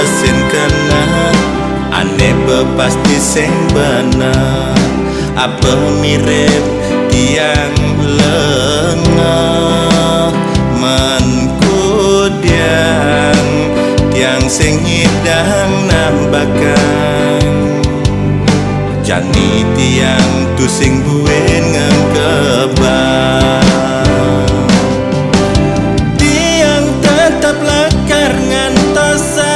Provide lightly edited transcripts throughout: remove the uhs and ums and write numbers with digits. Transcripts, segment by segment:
sen kena ane pasti sing bener apa mirip tiang lengah menkudiang tiang sing hidang nambakan jani tiang tu sing buen ngengkebang tiang tetap lekar ngantosan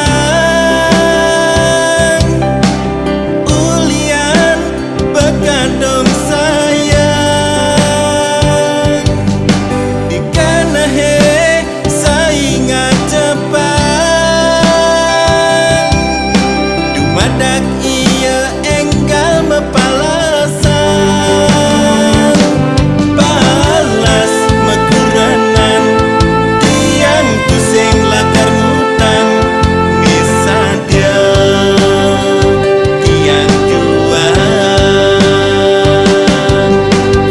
ulian begadong sayang dikana he saingat cepat dumadak iya enggal mepalasan balas meguranan tiang pusing lakar ngutang bisa dia tiang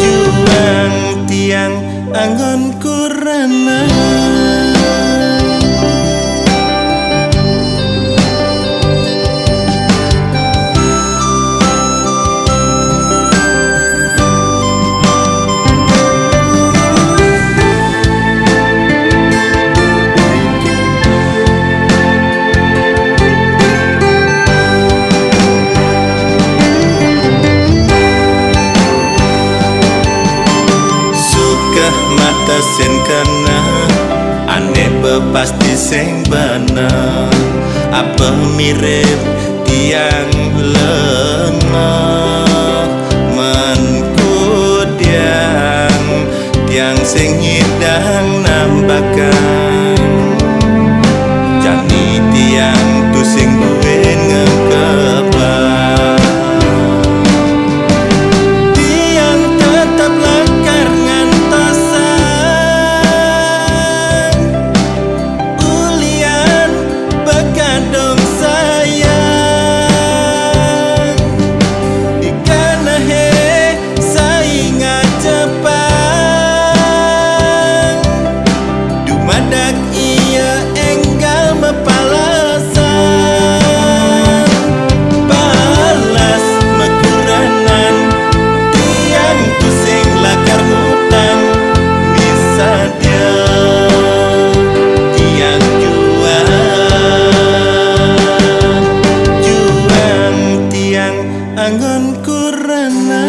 juang tiang anggon kurana mata sen kena ane pasti sing bener apa mirip tiang lengah menkudiang tiang sing hidang nambakan jani tiang tu sing buen ngekebang tiang tetap lekar ngantosan ulian begadong sayang dikana he saingat cepat dumadak iya enggal mepalasan balas meguranan tiang pusing lakar ngutang bisa dia tiang juang tiang anggon kurana